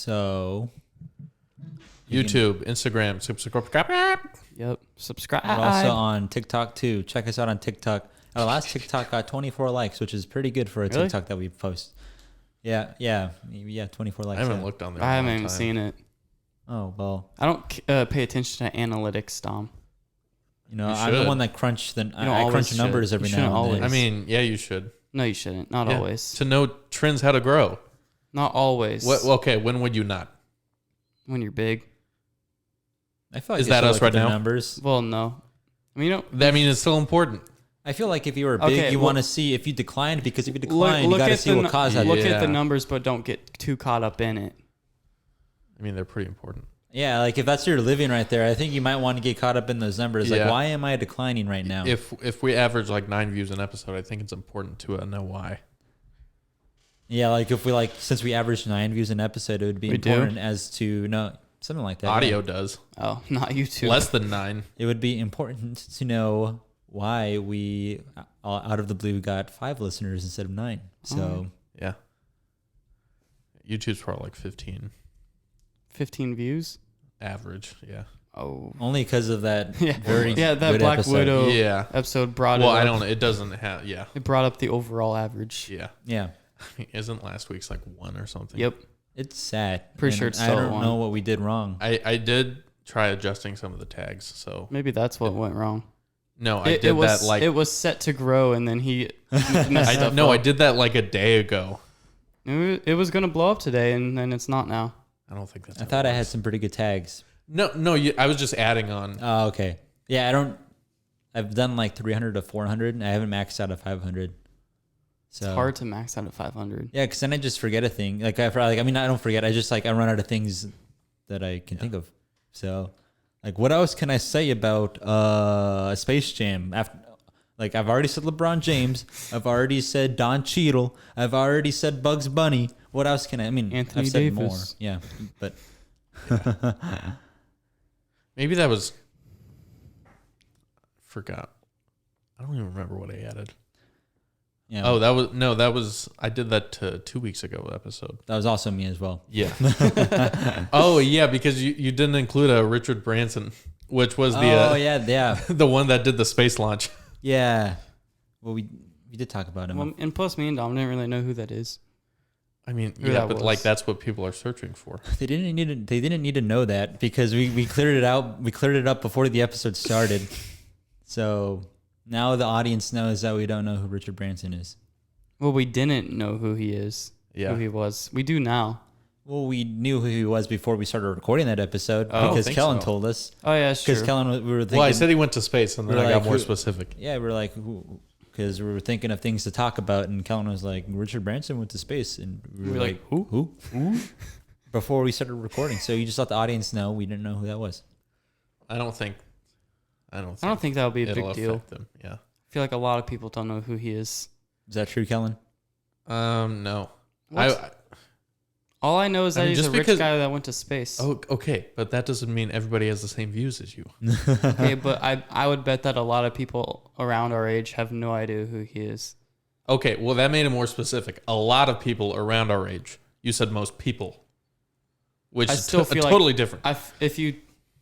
So YouTube, Instagram, subscribe. Yep. Subscribe. We're also on TikTok too. Check us out on TikTok. Our last TikTok got 24 likes, which is pretty good for a Really? TikTok that we post. Yeah, 24 likes. I haven't looked on there. I haven't even seen it. Oh, well. I don't pay attention to analytics, Dom. You know, You I'm the should. one that crunch I always crunch should. numbers every You now and shouldn't then. I mean, yeah, you should. No, you shouldn't. Not Yeah. always. To know trends, how to grow. Not always. What? Okay, when would you not? When you're big. I feel like Is you that should us look right at the now? numbers. Well, no. I mean, you know, I mean, it's still important. I feel like if you were big, Okay, you well- want to see if you declined, because if you declined, you got to see what caused that. Look Yeah. at the numbers, but don't get too caught up in it. I mean, they're pretty important. Yeah, like if that's your living right there, I think you might want to get caught up in those numbers. Like, Yeah. why am I declining right now? If we average like 9 views an episode, I think it's important to know why. Yeah, like if we since we average 9 views an episode, it would be We do? important as to something like that. Audio yeah. does Oh, not YouTube. less than 9. It would be important to know why we out of the blue got 5 listeners instead of 9. So Yeah. YouTube's probably like 15 15 views. average. Yeah. Oh. only because of that Yeah. very Yeah, that good Black episode. Widow Yeah. episode brought Well, it up. I don't know. It doesn't have. Yeah. It brought up the overall average. Yeah. Yeah, Isn't last week's like 1 or something? Yep. it's sad. Pretty And sure it's I still don't one. know what we did wrong. I did try adjusting some of the tags. So Maybe that's what went wrong. no, I It did was that like it was set to grow, and then he messed stuff no, I up. did that like a day ago. It was gonna blow up today, and then it's not now. I don't think that's. I how thought it I had works. some pretty good tags. No. I was just adding on. Oh, okay. Yeah, I've done like 300 to 400, and I haven't maxed out at 500. So It's hard to max out at 500. Yeah, because then I just forget a thing. I don't forget. I just I run out of things that I can think of. So, what else can I say about Space Jam? I've already said LeBron James. I've already said Don Cheadle. I've already said Bugs Bunny. What else can I? I mean, Anthony I've said Davis. more. Yeah, but Maybe that was. Forgot. I don't even remember what I added. yeah. Oh, that was. I did that 2 weeks ago episode. that was also me as well. Yeah. Oh yeah, because you didn't include a Richard Branson, which was the yeah. the one that did the space launch. Yeah. Well, we did talk about him. Well, and plus, me and Dom didn't really know who that is. I mean, Who yeah, that but was. like that's what people are searching for. They didn't need to know that because we cleared it out. We cleared it up before the episode started. So now the audience knows that we don't know who Richard Branson is. Well, we didn't know who he is. Yeah. Who he was. We do now. Well, we knew who he was before we started recording that episode Oh, I because think Kellen so. told us. Oh yeah, sure. Because Kellen, we were thinking. Well, I said he went to space, and then We're I got like, more who- specific. Yeah, we were like, because we were thinking of things to talk about, and Kellen was like, Richard Branson went to space, and we were like, who? Before we started recording, so you just let the audience know we didn't know who that was. I don't think I don't think that would be a it'll big deal. affect them. Yeah. I feel like a lot of people don't know who he is. Is that true, Kellen? No. What? All I know is that I mean, he's just a rich because- guy that went to space. Oh, okay, but that doesn't mean everybody has the same views as you. Okay, but I would bet that a lot of people around our age have no idea who he is. Okay, well that made it more specific. A lot of people around our age. You said most people, which I is still feel like- totally different. If you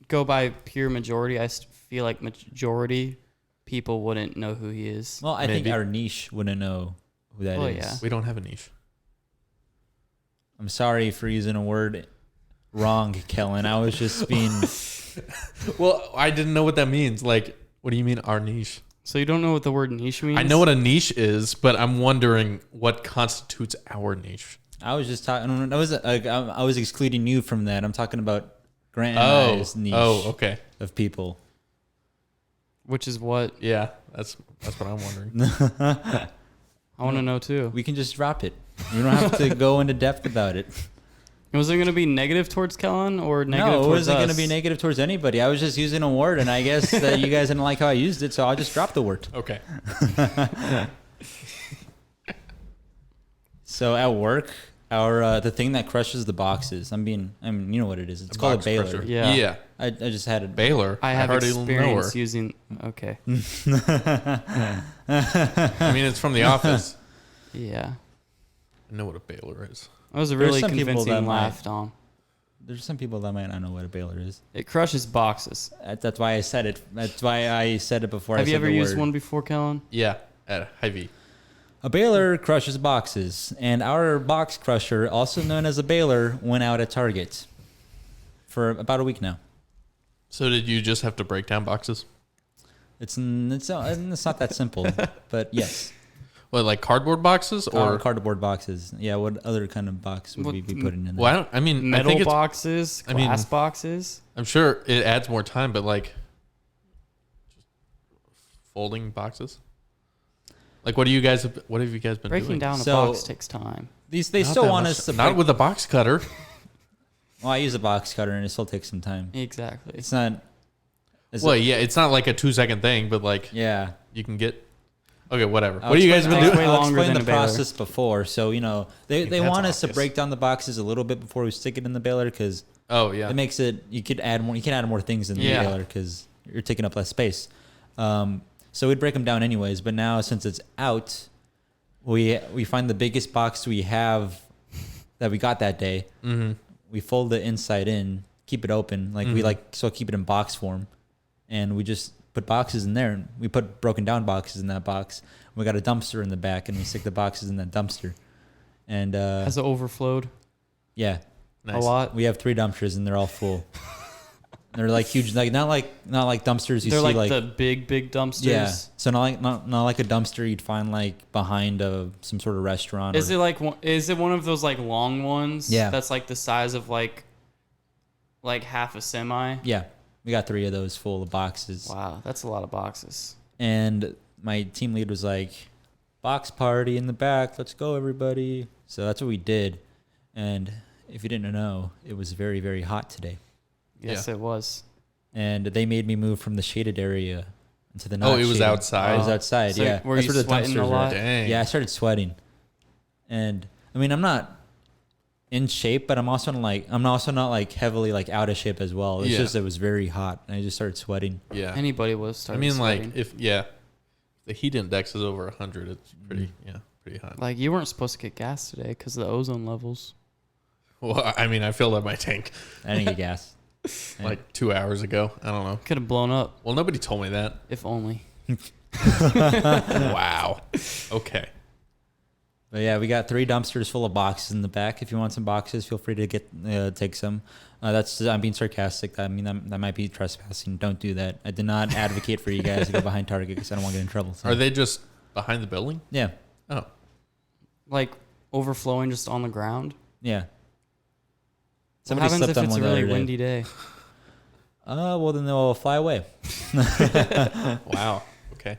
go by pure majority, I feel like majority people wouldn't know who he is. Well, I think Maybe. our niche wouldn't know who that is. Well, yeah. We don't have a niche. I'm sorry for using a word wrong, Kellen. I was just being. Well, I didn't know what that means. Like, what do you mean our niche? So you don't know what the word niche means? I know what a niche is, but I'm wondering what constitutes our niche. I was just talking. I was excluding you from that. I'm talking about Grant and Oh, I's niche okay. of people. Which is what Yeah, that's what I'm wondering. I want to know too. We can just drop it. We don't have to go into depth about it. Was it going to be negative towards Kellen or negative No, it towards wasn't us? going to be negative towards anybody. I was just using a word, and I guess that you guys didn't like how I used it, so I'll just drop the word. Okay. So at work, our the thing that crushes the boxes. You know what it is. It's called a Box baler. crusher. Yeah. Yeah. I just had it. Baylor. I have hardly know experience her. using. Okay. I mean, it's from The Office. Yeah. I know what a baler is. That was a There's really some people convincing that might. laugh, Dom. there's some people that might not know what a baler is. It crushes boxes. That's why I said it. That's why I said it before. Have I you said ever the used word. one before, Kellen? Yeah, at Hy-Vee. A baler crushes boxes, and our box crusher, also known as a baler, went out at Target for about a week now. So did you just have to break down boxes? It's not that simple, but yes. What, like cardboard boxes or cardboard boxes? Yeah. What other kind of box would we be putting in there? Well, I think Metal it's, boxes, glass boxes. I'm sure it adds more time, but like just folding boxes. Like, what have you guys been Breaking doing? down a So- box takes time. They Not still that want much us to time. Not with a box cutter. Well, I use a box cutter, and it still takes some time. Exactly. It's not. Yeah, it's not like a 2-second thing, but like Yeah. you can get. Okay, whatever. I'll What have you guys explain- been Takes doing? way I'll longer explain than the a baler. process before. So, they that's want us to obvious. break down the boxes a little bit before we stick it in the baler because Oh yeah. it makes it, you can add more things in the Yeah. baler because you're taking up less space. So we'd break them down anyways, but now since it's out, we find the biggest box we have that we got that day. Mm-hmm. We fold the inside in, keep it open, like we keep it in box form, and we just put boxes in there. And we put broken down boxes in that box. We got a dumpster in the back, and we stick the boxes in that dumpster. And Has it overflowed yeah, Nice. a lot? we have 3 dumpsters, and they're all full. They're like huge, like not like dumpsters you They're see like the big dumpsters. yeah. So not like a dumpster you'd find like behind some sort of restaurant. Is it one of those like long ones? Yeah. That's like the size of like half a semi. Yeah, we got 3 of those full of boxes. Wow, that's a lot of boxes. And my team lead was like, box party in the back. Let's go, everybody. So that's what we did. And if you didn't know, it was very, very hot today. Yes, it was. And they made me move from the shaded area into the not Oh, it was shaded. outside? It was outside, So yeah. were That's you where the sweating a dumpsters lot? are. Dang. Yeah, I started sweating. And I mean, I'm not in shape, but I'm also not like heavily like out of shape as well. It's Yeah. just it was very hot. And I just started sweating. Yeah. Anybody would have I started mean, sweating. like if the heat index is over 100, it's pretty hot. Like you weren't supposed to get gas today because of the ozone levels. Well, I mean, I filled up my tank I didn't get gas. like 2 hours ago. I don't know. Could have blown up Well, nobody told me that. if only. Wow. Okay. But yeah, we got 3 dumpsters full of boxes in the back. If you want some boxes, feel free to take some. I'm being sarcastic. I mean, that might be trespassing. Don't do that. I did not advocate for you guys to go behind Target because I don't want to get in trouble. So. Are they just behind the building? Yeah, Oh. Like overflowing just on the ground. yeah. What Somebody happens slept if on it's a one the really other day. windy day? Well, then they'll fly away. Wow. Okay.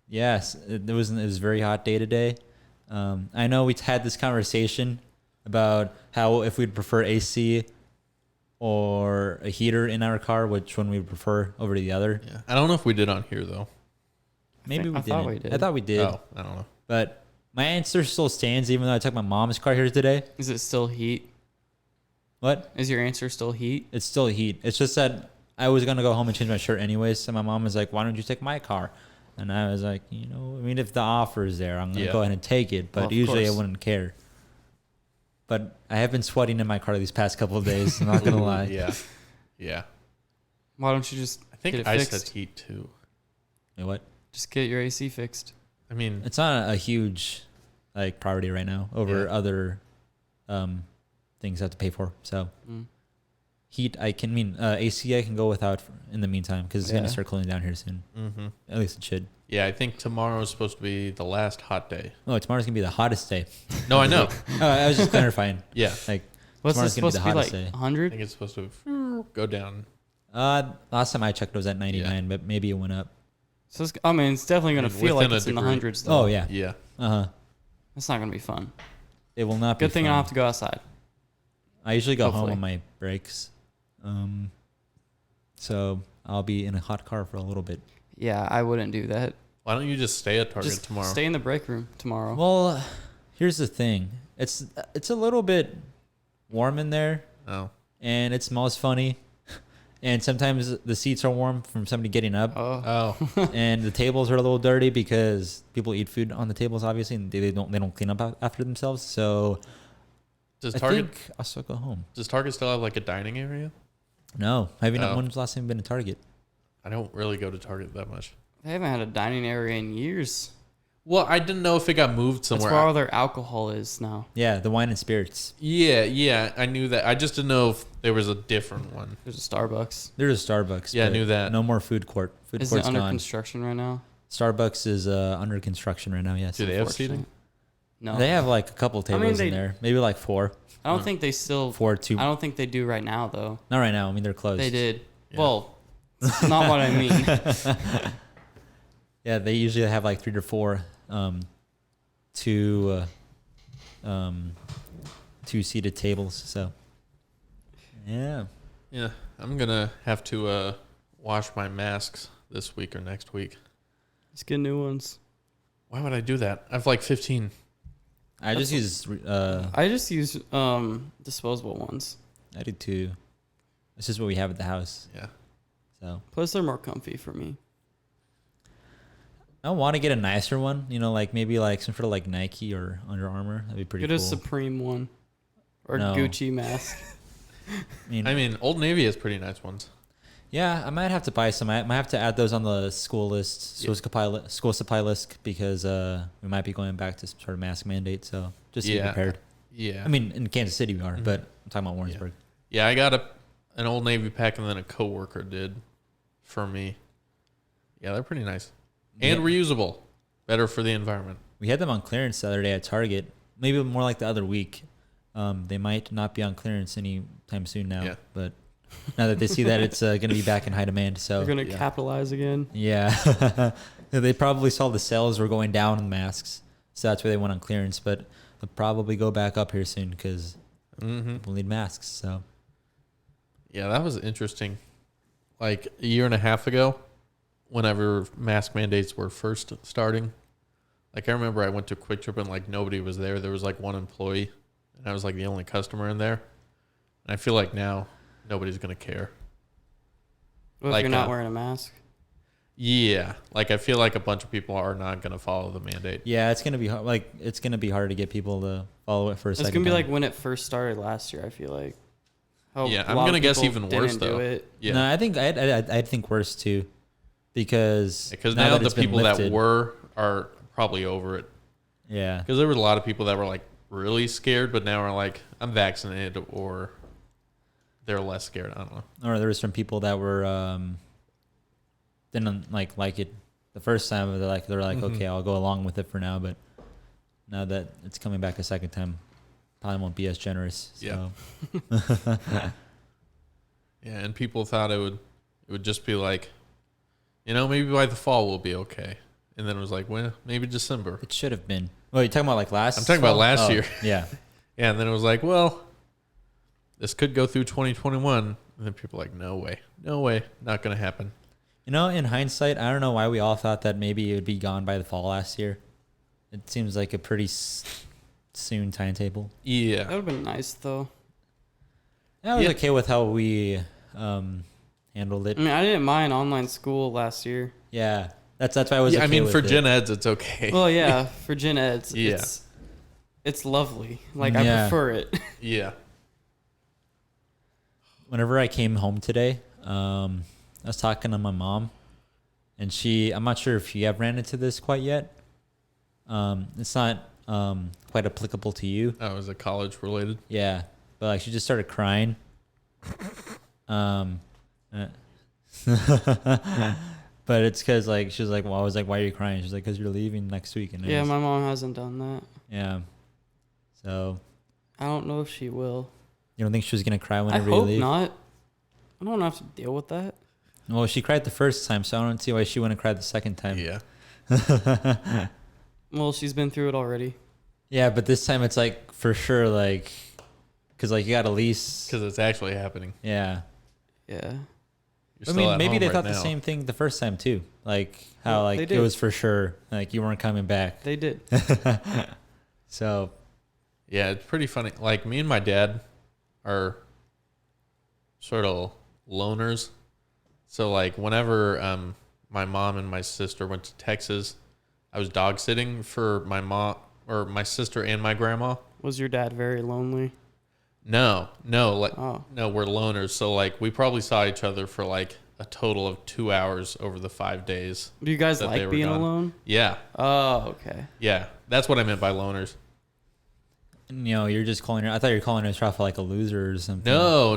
Yes, it was a very hot day today. I know we had this conversation about how if we'd prefer AC or a heater in our car, which one we would prefer over the other. Yeah. I don't know if we did on here though. Maybe we I didn't. thought we did. I thought we did. Oh, I don't know. But my answer still stands, even though I took my mom's car here today. Is it still heat? What? Is your answer still heat? It's still heat. It's just that I was gonna go home and change my shirt anyways. So my mom was like, "Why don't you take my car?" And I was like, I mean, if the offer is there, I'm gonna Yeah. go ahead and take it. But Well, of usually I course. wouldn't care. But I have been sweating in my car these past couple of days. I'm not gonna lie. Yeah. Yeah. Why don't you just I think get it I fixed? said heat too. You know what? Just get your AC fixed. I mean, It's not a huge like priority right now over Yeah. other things I have to pay for. So Mm. heat, AC I can go without in the meantime because it's Yeah. gonna start cooling down here soon. mm-hmm. At least it should. Yeah, I think tomorrow is supposed to be the last hot day. Oh, tomorrow's gonna be the hottest day. No, I know. I was just clarifying. Yeah. Like What's tomorrow's this gonna be supposed the to be hottest like? day. I 100? think it's supposed to go down. Last time I checked, it was at 99, but maybe it went up. So it's definitely gonna I mean, feel like within a it's in the degree. hundreds. Though. Oh yeah. Yeah. Uh huh. It's not gonna be fun. It will not be. Good thing I fun. don't have to go outside. I usually go home Hopefully. on my breaks, so I'll be in a hot car for a little bit. Yeah, I wouldn't do that. Why don't you just stay at Target Just tomorrow? stay in the break room tomorrow. Well, here's the thing. It's a little bit warm in there, Oh. and it smells funny. And sometimes the seats are warm from somebody getting up, Oh, Oh. and the tables are a little dirty because people eat food on the tables, obviously, and they don't clean up after themselves. So Does I Target think I'll still go home. does Target still have like a dining area? No, have you not? Oh. When's the last time you've been to Target? I don't really go to Target that much. They haven't had a dining area in years. Well, I didn't know if it got moved That's somewhere. where all their alcohol is now. Yeah, the wine and spirits. Yeah, I knew that. I just didn't know if there was a different one. There's a Starbucks. There's a Starbucks. Yeah, I but knew that. No more food court. Food Is it court's under gone. construction right now? Starbucks is under construction right now. Yes. Do they have seating? No. They have like a couple tables in there. Maybe like 4. I don't think they still. 4, 2. I don't think they do right now though. Not right now. I mean, they're closed. They did. Yeah. Well, it's not what I mean. Yeah, they usually have like 3 to 4 two seated tables. So yeah. Yeah, I'm gonna have to wash my masks this week or next week. Let's get new ones. Why would I do that? I have like 15. I just use I just use disposable ones. I do too. This is what we have at the house. Yeah. So Plus, they're more comfy for me. I want to get a nicer one, like maybe like some sort of like Nike or Under Armour. That'd be pretty Get cool. a Supreme one or No. Gucci mask. I mean, Old Navy has pretty nice ones. Yeah, I might have to buy some. I might have to add those on the school list, school supply list, because we might be going back to some sort of mask mandate. So just to be prepared. Yeah. I mean, in Kansas City we are, but I'm talking about Warrensburg. Yeah, I got an Old Navy pack, and then a coworker did for me. Yeah, they're pretty nice and reusable. Better for the environment. We had them on clearance the other day at Target. Maybe more like the other week. They might not be on clearance anytime soon now, but now that they see that it's going to be back in high demand, so They're gonna capitalize again. yeah, they probably saw the sales were going down in masks, so that's why they went on clearance. But they'll probably go back up here soon because people need masks. So yeah, that was interesting. Like a year and a half ago, whenever mask mandates were first starting, like I remember I went to Quick Trip and like nobody was there. There was like one employee, and I was like the only customer in there. And I feel like now nobody's gonna care. What if Like, you're not wearing a mask? Yeah, like I feel like a bunch of people are not gonna follow the mandate. yeah, it's gonna be hard. Like it's gonna be hard to get people to follow it for a second. It's gonna be time. like when it first started last year. I feel like. How Yeah, a I'm lot gonna of guess people even worse, didn't do though. it. Yeah, No, I think I'd think worse too, because now that the it's been people that lifted- are probably over it. yeah, Because there was a lot of people that were like really scared, but now are like, I'm vaccinated, or they're less scared. I don't know. or there was some people that were didn't like it the first time. They're like okay, I'll go along with it for now, but now that it's coming back a second time, probably won't be as generous. So. Yeah. Yeah, and people thought it would just be like, maybe by the fall we'll be okay. And then it was like, well, maybe December. It should have been. Well, you're talking about like last. I'm talking about last year. Yeah. Yeah, and then it was like, well, this could go through 2021. And then people were like, no way, not going to happen. In hindsight, I don't know why we all thought that maybe it would be gone by the fall last year. It seems like a pretty soon timetable. Yeah. That would have been nice though. I was okay with how we handled it. I mean, I didn't mind online school last year. Yeah, that's why I was. Yeah, okay I mean, with for it. gen eds, it's okay. Well, yeah, for gen eds, Yeah. it's lovely. Like I Yeah. prefer it. Yeah. Whenever I came home today, I was talking to my mom, and I'm not sure if you have ran into this quite yet. It's not quite applicable to you. Oh, is it college related? Yeah, but like she just started crying. But it's because like she was like, well, I was like, why are you crying? She's like, because you're leaving next week. And Yeah, my mom hasn't done that. yeah. So I don't know if she will. you don't think she was gonna cry I whenever you hope leave? not. I don't have to deal with that. Well, she cried the first time, so I don't see why she wouldn't cry the second time. Yeah. Well, she's been through it already. Yeah, but this time it's like for sure, like, because like you got a lease. Because it's actually happening. Yeah. Yeah. You're I mean, still at maybe home they right thought now. the same thing the first time too. Like how Well, like they it did. was for sure, like you weren't coming back. They did. So Yeah, it's pretty funny. Like me and my dad are sort of loners. So like whenever my mom and my sister went to Texas, I was dog sitting for my mom or my sister and my grandma. Was your dad very lonely? No, like Oh. no, we're loners. So like we probably saw each other for like a total of 2 hours over the 5 days. Do you guys that they like were being gone. alone? Yeah, Oh, okay. yeah. That's what I meant by loners. You know, you're just calling her. I thought you were calling her Rafa like a loser or something. No.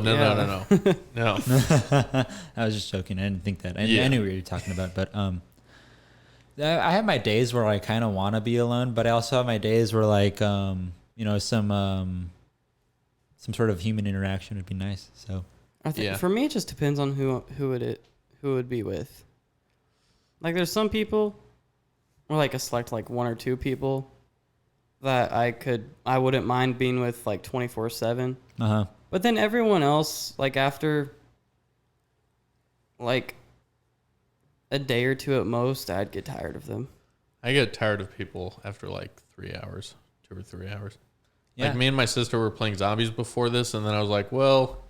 Yeah. I was just joking. I didn't think that. Yeah. I knew what you were talking about, but I have my days where I kind of want to be alone, but I also have my days where like you know, some sort of human interaction would be nice. So I think Yeah. for me, it just depends on who it would be with. Like, there's some people, or like a select like one or two people that I wouldn't mind being with like 24/7. But then everyone else, like after like a day or two at most, I'd get tired of them. I get tired of people after like 3 hours, 2 or 3 hours. yeah, Like me and my sister were playing zombies before this, and then I was like, well,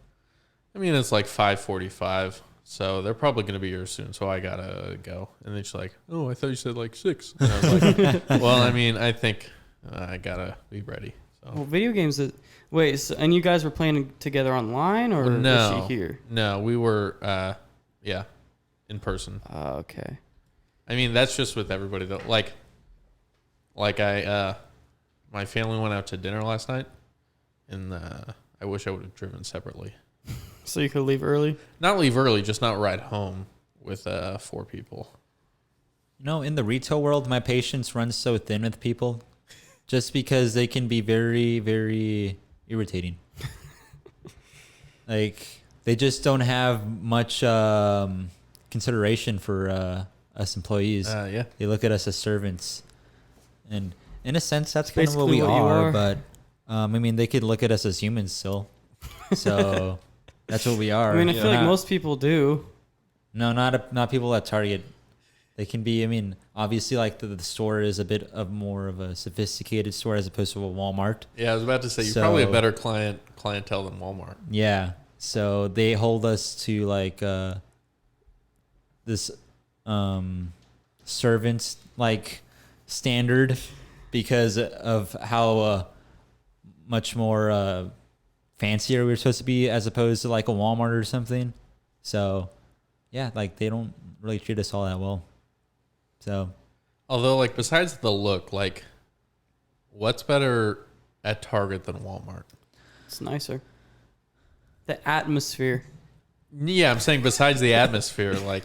I mean, it's like 5:45, so they're probably going to be here soon, so I got to go. And then she's like, oh, I thought you said like 6. And I was like, well, I mean, I think I got to be ready. So. Well, video games. Wait, so, and you guys were playing together online, or No. was she here? No, we were, in person. Okay. I mean, that's just with everybody though. Like my family went out to dinner last night, and I wish I would have driven separately. So you could leave early? Not leave early, just not ride home with 4 people. you know, in the retail world, my patience runs so thin with people, just because they can be very, very irritating. Like they just don't have much consideration for us employees. Yeah. They look at us as servants, and in a sense, that's kind of what Basically we what you are. are. But I mean, they could look at us as humans still. So that's what we are. I mean, I We're feel like not- most people do. No, not people at Target. They can be. I mean, obviously, like the store is a bit of more of a sophisticated store as opposed to a Walmart. Yeah, I was about to say, you're So- probably a better clientele than Walmart. Yeah. So they hold us to like this servants like standard because of how much more fancier we're supposed to be as opposed to like a Walmart or something. So yeah, like they don't really treat us all that well. So Although, like, besides the look, like, what's better at Target than Walmart? It's nicer. The atmosphere. Yeah, I'm saying besides the atmosphere, like,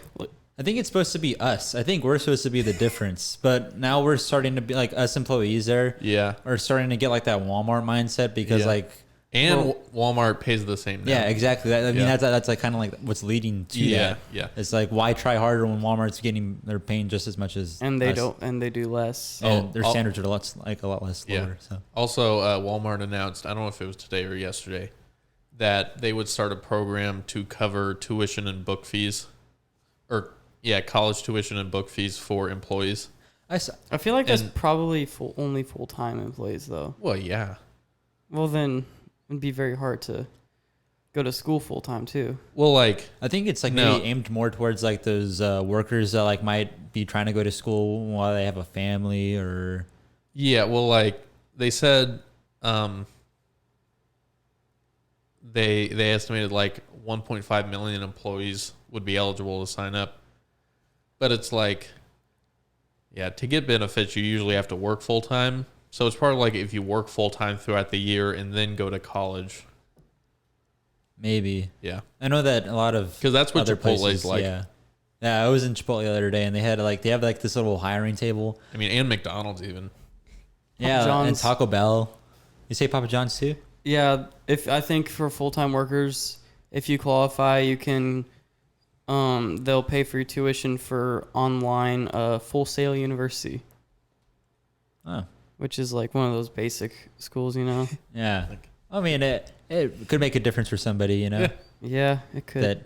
I think it's supposed to be us. I think we're supposed to be the difference. But now we're starting to be like us employees there yeah. are starting to get like that Walmart mindset because Yeah. like And Walmart pays the same now. yeah, exactly. I mean Yeah. that's like kind of like what's leading to Yeah, that. yeah. It's like why try harder when Walmart's they're paying just as much as And they us. don't, and they do less. And Oh, their I'll- standards are a lot less Yeah. lower. So Also, Walmart announced, I don't know if it was today or yesterday, that they would start a program to cover tuition and book fees. Or, yeah, college tuition and book fees for employees. I feel like that's And- probably only full-time employees, though. Well, yeah. Well, then it'd be very hard to go to school full-time, too. Well, like, I think it's like No. maybe aimed more towards like those workers that like might be trying to go to school while they have a family or yeah, well, like, they said they estimated like 1.5 million employees would be eligible to sign up. But it's like, yeah, to get benefits, you usually have to work full-time. So it's probably like if you work full-time throughout the year and then go to college. maybe. Yeah. I know that a lot of Because that's what other Chipotle's places, like. Yeah. Yeah, I was in Chipotle the other day and they have like this little hiring table. I mean, and McDonald's even. Yeah, and John's. Taco Bell. You say Papa John's too? Yeah, I think for full-time workers, if you qualify, you can, they'll pay for your tuition for online Full Sail University, Oh, which is like one of those basic schools, you know? yeah. Like- I mean, it could make a difference for somebody, you know, Yeah. Yeah, it could. that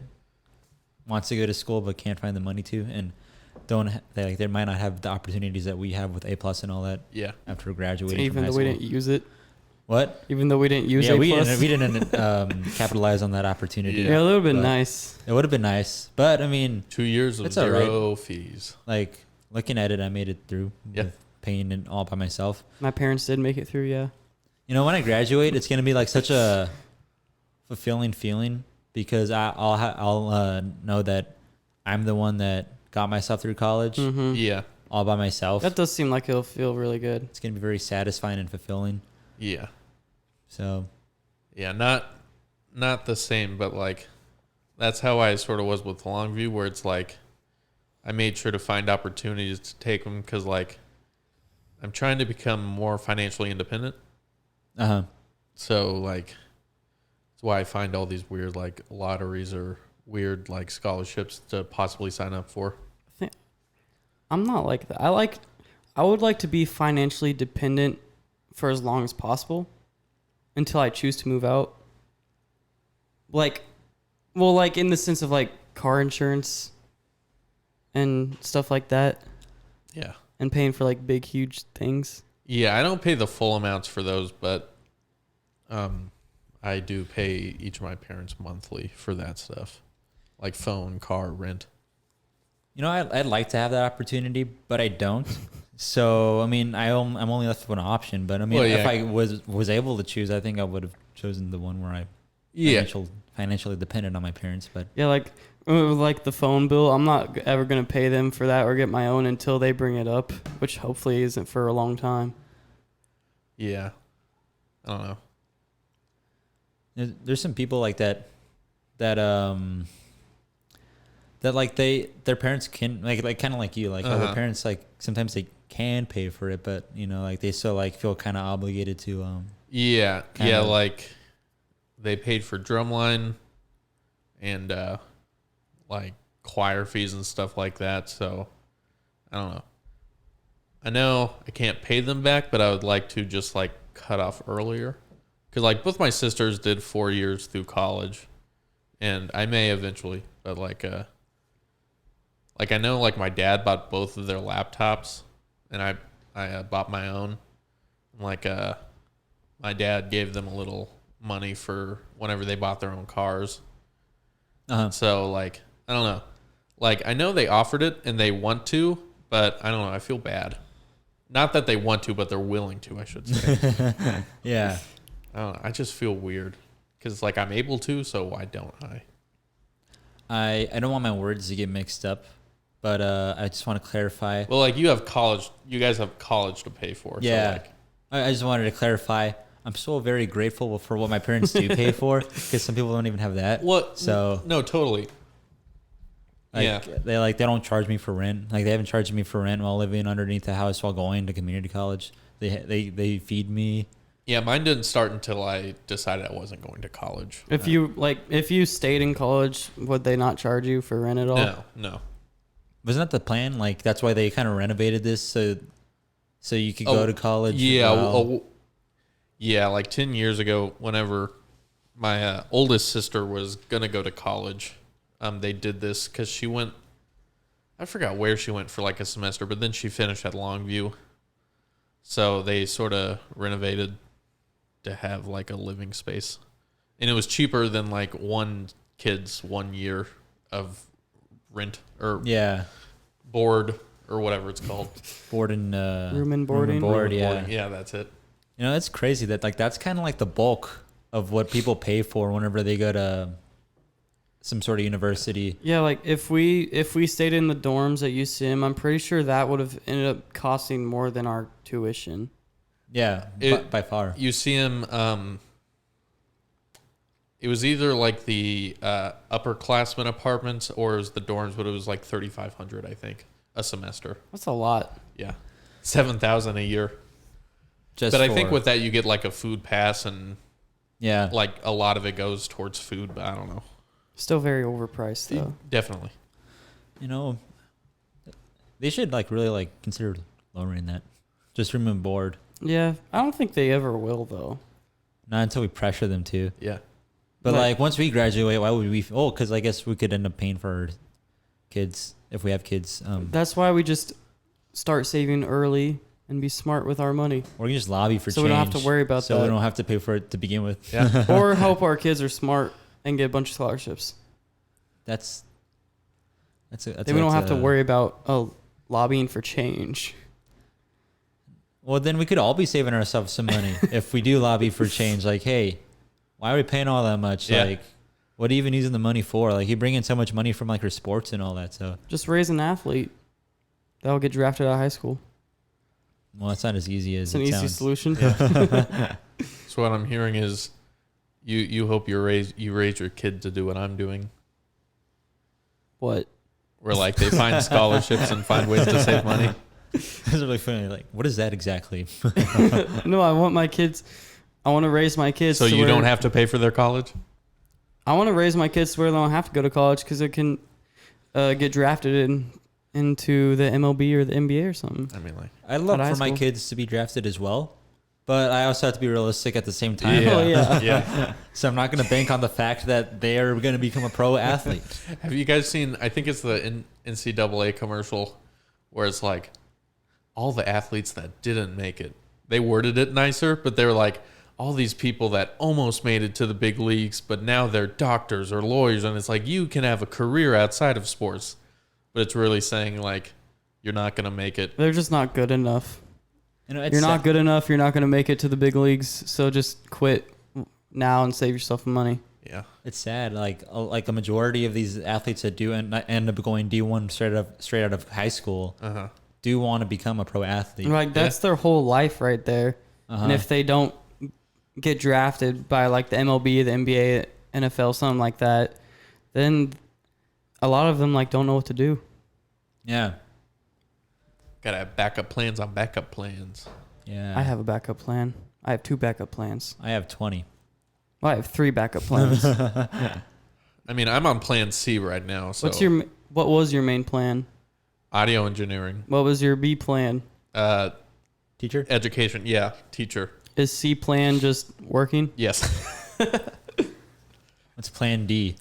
wants to go to school but can't find the money to, and they might not have the opportunities that we have with A+ and all that Yeah. after graduating Even from high though we school. didn't use it. What? Even though we didn't use Yeah, A+. we didn't capitalize on that opportunity. Yeah. Yeah, it would have been But- nice. It would have been nice, but I mean, 2 years of It's all right. zero fees. like looking at it, I made it through Yeah. with paying it all by myself. My parents did make it through, yeah. You know, when I graduate, it's gonna be like such a fulfilling feeling because I'll know that I'm the one that got myself through college Yeah. all by myself. That does seem like it'll feel really good. It's gonna be very satisfying and fulfilling. Yeah. So Yeah. Not the same, but like that's how I sort of was with Longview, where it's like I made sure to find opportunities to take them because like I'm trying to become more financially independent. So like that's why I find all these weird like lotteries or weird like scholarships to possibly sign up for. I'm not like that. I would like to be financially dependent for as long as possible until I choose to move out. Like, well, like in the sense of like car insurance and stuff like that, Yeah. and paying for like big, huge things. Yeah, I don't pay the full amounts for those, but I do pay each of my parents monthly for that stuff, like phone, car, rent. you know, I'd like to have that opportunity, but I don't. So I mean, I'm only left with an option. But I mean, Well, yeah. if I was able to choose, I think I would have chosen the one where I financially dependent on my parents. But Yeah, like the phone bill. I'm not ever gonna pay them for that or get my own until they bring it up, which hopefully isn't for a long time. Yeah, I don't know. there's some people like that like their parents can like kind of like you like how their parents like sometimes they can pay for it, but you know like they still like feel kind of obligated to Yeah, kinda, like they paid for drumline and like choir fees and stuff like that. So I don't know. I know I can't pay them back, but I would like to just like cut off earlier. Because like both my sisters did 4 years through college, and I may eventually, but like I know like my dad bought both of their laptops, and I bought my own. Like my dad gave them a little money for whenever they bought their own cars. So like I don't know, like I know they offered it and they want to, but I don't know. I feel bad. Not that they want to, but they're willing to. I should say. yeah. I don't know. I just feel weird because like I'm able to, so why don't I? I don't want my words to get mixed up, but I just want to clarify. Well, like you have college. You guys have college to pay for. Yeah. So like, I just wanted to clarify. I'm so very grateful for what my parents do pay for, because some people don't even have that. what? So no, totally. they don't charge me for rent. Like they haven't charged me for rent while living underneath the house while going to community college. They feed me. Yeah, mine didn't start until I decided I wasn't going to college. If you stayed in college, would they not charge you for rent at all? No. Wasn't that the plan? Like that's why they kind of renovated this so you could go to college. Yeah, yeah. Like 10 years ago, whenever my oldest sister was gonna go to college, they did this because she went. I forgot where she went for like a semester, but then she finished at Longview. So they sort of renovated to have like a living space, and it was cheaper than like one kid's 1 year of rent or board or whatever it's called. Board and room and boarding. Yeah, that's it. You know, it's crazy that like that's kind of like the bulk of what people pay for whenever they go to some sort of university. Yeah, like if we stayed in the dorms at UCM, I'm pretty sure that would have ended up costing more than our tuition. Yeah, by far. UCM, it was either like the upperclassmen apartments or it was the dorms, but it was like $3,500, I think, a semester. That's a lot. Yeah, $7,000 a year. I think with that you get like a food pass and like a lot of it goes towards food, but I don't know. Still very overpriced though. Definitely. You know, they should like really like consider lowering that. Just room and board. Yeah, I don't think they ever will though. Not until we pressure them to. Yeah. But like once we graduate, why would we? Oh, because I guess we could end up paying for our kids if we have kids. That's why we just start saving early and be smart with our money. Or we can just lobby for change. So we don't have to worry about that. So we don't have to pay for it to begin with. Yeah. Or hope our kids are smart and get a bunch of scholarships. Then we don't have to worry about lobbying for change. Well, then we could all be saving ourselves some money if we do lobby for change. Like, hey, why are we paying all that much? Yeah. Like, what are you even using the money for? Like, you bring in so much money from like your sports and all that. So, Just raise an athlete that'll get drafted out of high school. well, it's not as easy as It's an it easy sounds. solution. So what I'm hearing is, you hope you raise your kid to do what I'm doing, What? where like they find scholarships and find ways to save money. It's really funny. Like, what is that exactly? No, I want to raise my kids. So to you where, don't have to pay for their college? I want to raise my kids to where they don't have to go to college because they can get drafted into the MLB or the NBA or something. I mean, like, I'd love Out of for high my school. kids to be drafted as well, but I also have to be realistic at the same time. Yeah. Oh, yeah. yeah. So I'm not going to bank on the fact that they are going to become a pro athlete. Have you guys seen? I think it's the NCAA commercial where it's like all the athletes that didn't make it. They worded it nicer, but they were like all these people that almost made it to the big leagues, but now they're doctors or lawyers, and it's like you can have a career outside of sports, but it's really saying like you're not going to make it. They're just not good enough. You know, You're not good enough. You're not going to make it to the big leagues. So just quit now and save yourself money. Yeah. It's sad. Like a majority of these athletes that do end up going D1 straight out of high school Uh-huh. do want to become a pro athlete. Like that's their whole life right there. Uh-huh. And if they don't get drafted by like the MLB, the NBA, NFL, something like that, then a lot of them like don't know what to do. Yeah. Gotta have backup plans on backup plans. Yeah. I have a backup plan. I have 2 backup plans. I have 20. Well, I have 3 backup plans. I mean, I'm on plan C right now. So What was your main plan? audio engineering, What was your B plan? Teacher? education. Yeah. Teacher. Is C plan just working? Yes. What's plan D?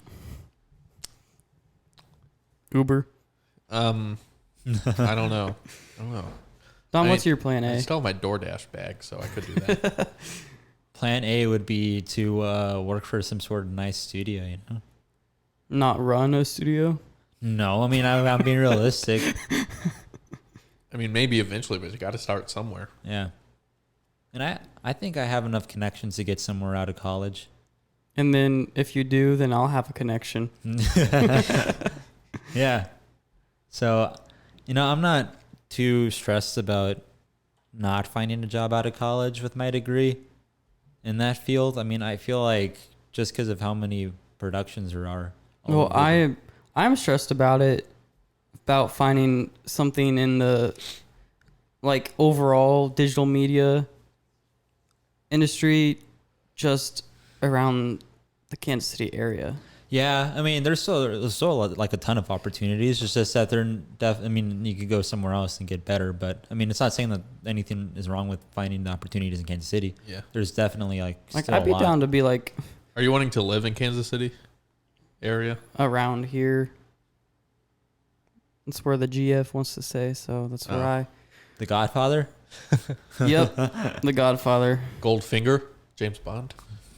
Uber. I don't know. Don, I what's your plan I A? still have my DoorDash bag, so I could do that. Plan A would be to work for some sort of nice studio, you know? Not run a studio? No, I mean, I'm being realistic. I mean, maybe eventually, but you got to start somewhere. Yeah. And I think I have enough connections to get somewhere out of college. And then if you do, then I'll have a connection. Yeah. So, you know, I'm not too stressed about not finding a job out of college with my degree in that field. I mean, I feel like just because of how many productions there are. Well, I'm stressed about finding something in the like overall digital media industry just around the Kansas City area. Yeah, I mean, there's still like a ton of opportunities. It's just that I mean, you could go somewhere else and get better, but I mean, it's not saying that anything is wrong with finding the opportunities in Kansas City. Yeah. There's definitely like still I'd be a lot. down to be like Are you wanting to live in Kansas City area? around here. That's where the GF wants to stay, so that's where The Godfather, Yep, The Godfather. Goldfinger, James Bond.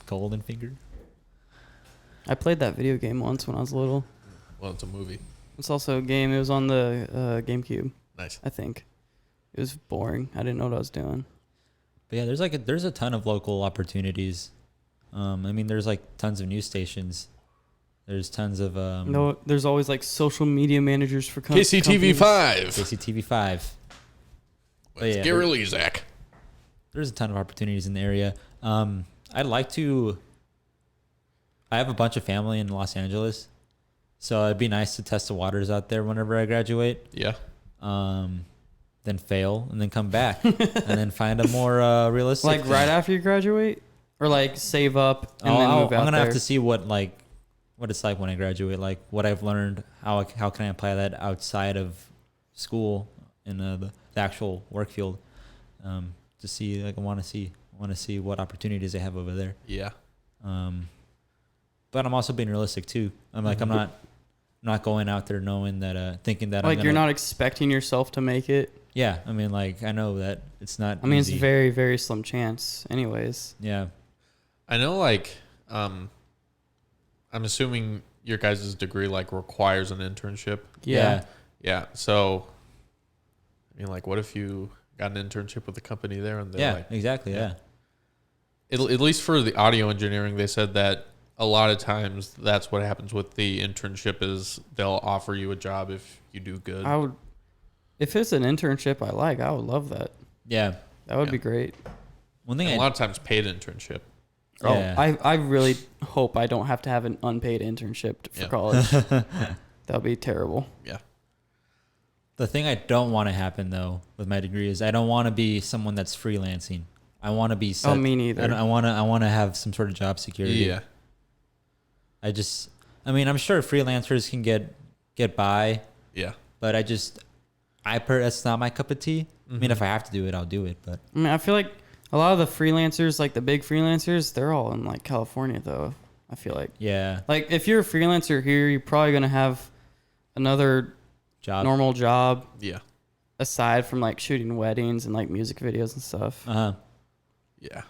Golden Finger. I played that video game once when I was little. Well, it's a movie. It's also a game. It was on the GameCube, Nice. I think. It was boring. I didn't know what I was doing. But yeah, there's a ton of local opportunities. I mean, there's like tons of news stations. There's tons of No, there's always like social media managers for companies. KCTV5. KCTV5. Let's yeah, get released, Zach. There's a ton of opportunities in the area. I'd like to. I have a bunch of family in Los Angeles, so it'd be nice to test the waters out there whenever I graduate. Yeah. Then fail and then come back and then find a more realistic. Like thing. right after you graduate, or like save up and then move out I'm gonna there. have to see what it's like when I graduate, like what I've learned, how can I apply that outside of school in the actual work field, to see like I want to see what opportunities they have over there. Yeah. But I'm also being realistic too. I'm not going out there knowing that thinking that like you're not expecting yourself to make it. Yeah, I mean, like I know that it's not. I mean, easy. it's very, very slim chance, anyways. Yeah. I know, like, I'm assuming your guys' degree, like, requires an internship. Yeah. Yeah. So, I mean, like, what if you got an internship with a company there and they're Yeah. like, Exactly. Yeah. at least for the audio engineering, they said that a lot of times that's what happens with the internship is they'll offer you a job if you do good. I would, if it's an internship I would love that. Yeah. That would be great. One thing And a lot of times paid internship. Yeah. I really hope I don't have to have an unpaid internship for college. That would be terrible. Yeah. The thing I don't want to happen though with my degree is I don't want to be someone that's freelancing. I want to be set. Oh, me neither. I want to have some sort of job security. Yeah. I mean, I'm sure freelancers can get by. Yeah. But that's not my cup of tea. I mean, if I have to do it, I'll do it. But I mean, I feel like a lot of the freelancers, like the big freelancers, they're all in like California though. I feel like. yeah, Like if you're a freelancer here, you're probably gonna have another normal job Yeah. aside from like shooting weddings and like music videos and stuff. Yeah.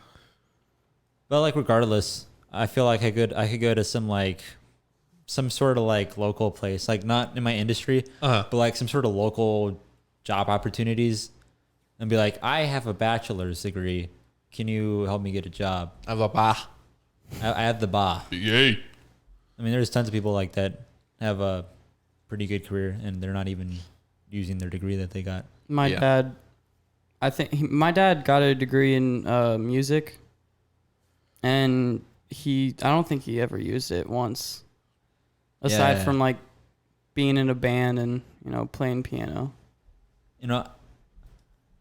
But like regardless, I feel like I could go to some sort of like local place, like not in my industry, but like some sort of local job opportunities, and be like, I have a bachelor's degree. Can you help me get a job? I have a bar. I have the bar. Yay. I mean, there's tons of people like that have a pretty good career, and they're not even using their degree that they got. My dad, my dad got a degree in music, and I don't think he ever used it once, aside from like being in a band and playing piano.